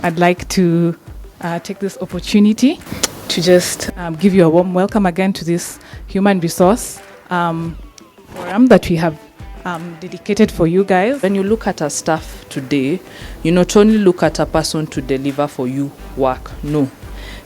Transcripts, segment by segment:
I'd like to take this opportunity to just give you a warm welcome again to this human resource forum that we have dedicated for you guys. When you look at a staff today, you not only look at a person to deliver for you work, no.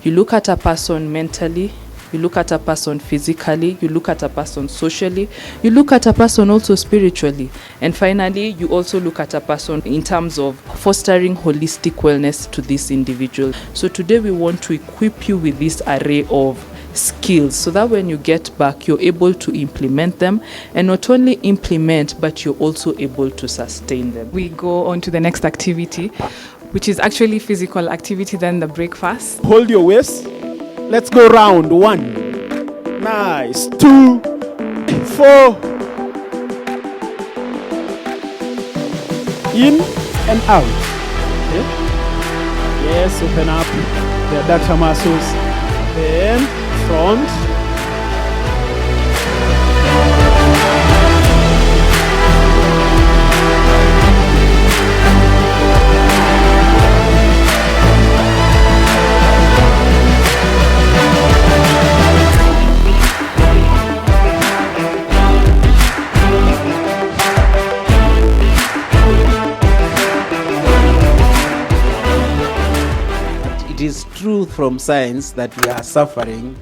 You look at a person mentally, you look at a person physically, you look at a person socially, you look at a person also spiritually. And finally, you also look at a person in terms of fostering holistic wellness to this individual. So today we want to equip you with this array of skills so that when you get back, you're able to implement them, and not only implement, but you're also able to sustain them. We go on to the next activity, which is actually physical activity, then the breakfast. Hold your waist. Let's go round. 1. Nice. 2. 4. In and out. Okay. Yes, open up the adductor muscles. Then front. It is true from science that we are suffering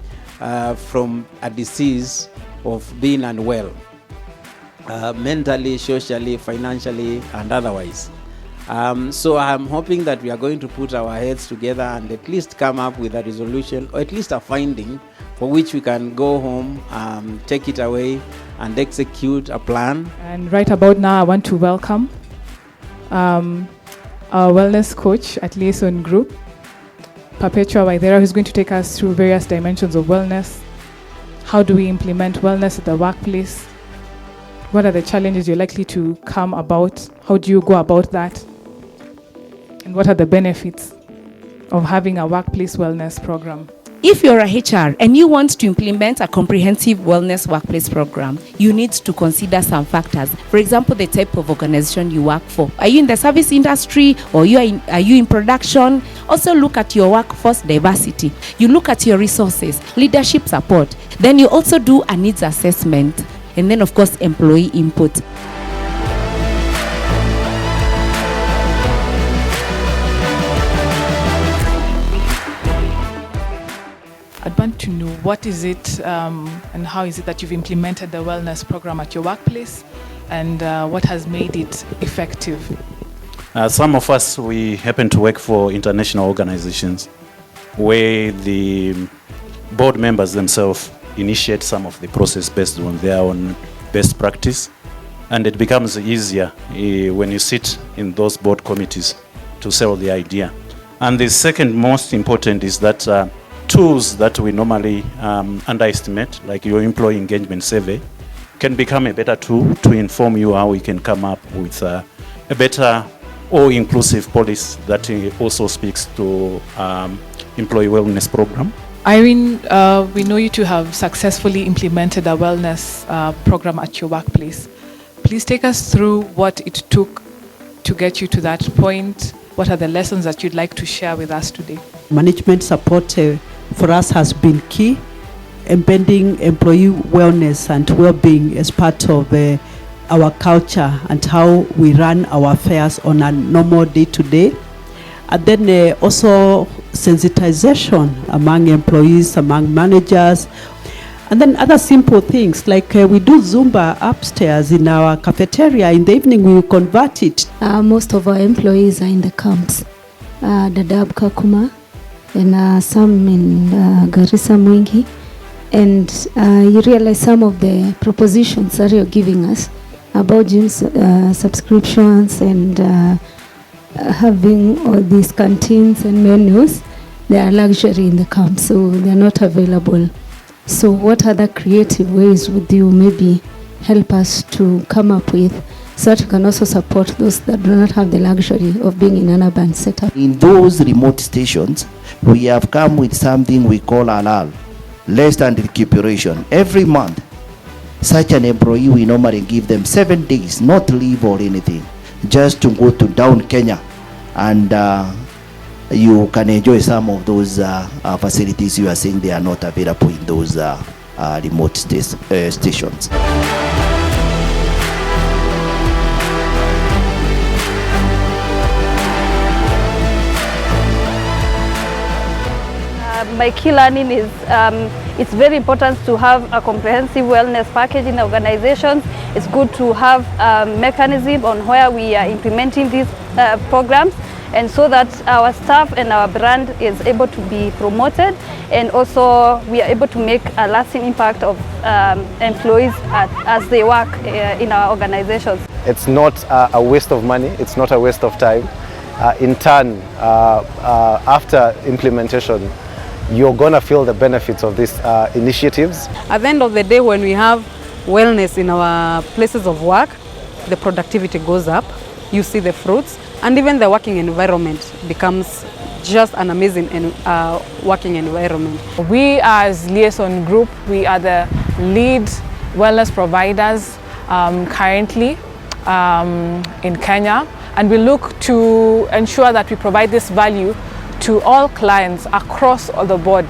from a disease of being unwell, mentally, socially, financially, and otherwise. So I'm hoping that we are going to put our heads together and at least come up with a resolution, or at least a finding for which we can go home, take it away, and execute a plan. And right about now, I want to welcome our wellness coach at Liaison Group, Perpetua Waithera, who's going to take us through various dimensions of wellness. How do we implement wellness at the workplace? What are the challenges you're likely to come about? How do you go about that? And what are the benefits of having a workplace wellness program? If you're a HR and you want to implement a comprehensive wellness workplace program, you need to consider some factors. For example, the type of organization you work for. Are you in the service industry, or are you in production? Also look at your workforce diversity. You look at your resources, leadership support. Then you also do a needs assessment. And then, of course, employee input. I'd want to know what is it and how is it that you've implemented the wellness program at your workplace, and what has made it effective? Some of us, we happen to work for international organizations where the board members themselves initiate some of the process based on their own best practice, and it becomes easier when you sit in those board committees to sell the idea. And the second most important is that tools that we normally underestimate, like your employee engagement survey, can become a better tool to inform you how we can come up with a better or inclusive policy that also speaks to employee wellness program. Irene, we know you to have successfully implemented a wellness program at your workplace. Please take us through what it took to get you to that point. What are the lessons that you'd like to share with us today? Management support for us has been key. Embedding employee wellness and well-being as part of our culture and how we run our affairs on a normal day-to-day. And then also sensitization among employees, among managers. And then other simple things like we do Zumba upstairs in our cafeteria. In the evening we will convert it. Most of our employees are in the camps, Dadaab, Kakuma, and some in Garissa, Mwingi. And you realize some of the propositions that you're giving us about gym subscriptions and having all these canteens and menus, they are luxury in the camp, so they're not available. So what other creative ways would you maybe help us to come up with so that we can also support those that do not have the luxury of being in an urban setup? In those remote stations, we have come with something we call halal, less than recuperation. Every month, such an employee, we normally give them 7 days, not leave or anything, just to go to down Kenya and you can enjoy some of those facilities you are saying they are not available in those remote stations. My key learning is it's very important to have a comprehensive wellness package in organizations. It's good to have a mechanism on where we are implementing these programs, and so that our staff and our brand is able to be promoted, and also we are able to make a lasting impact of employees as they work in our organizations. It's not a waste of money, it's not a waste of time. In turn, after implementation, you're going to feel the benefits of these initiatives. At the end of the day, when we have wellness in our places of work, the productivity goes up, you see the fruits, and even the working environment becomes just an amazing working environment. We as Liaison Group, we are the lead wellness providers currently in Kenya, and we look to ensure that we provide this value to all clients across the board.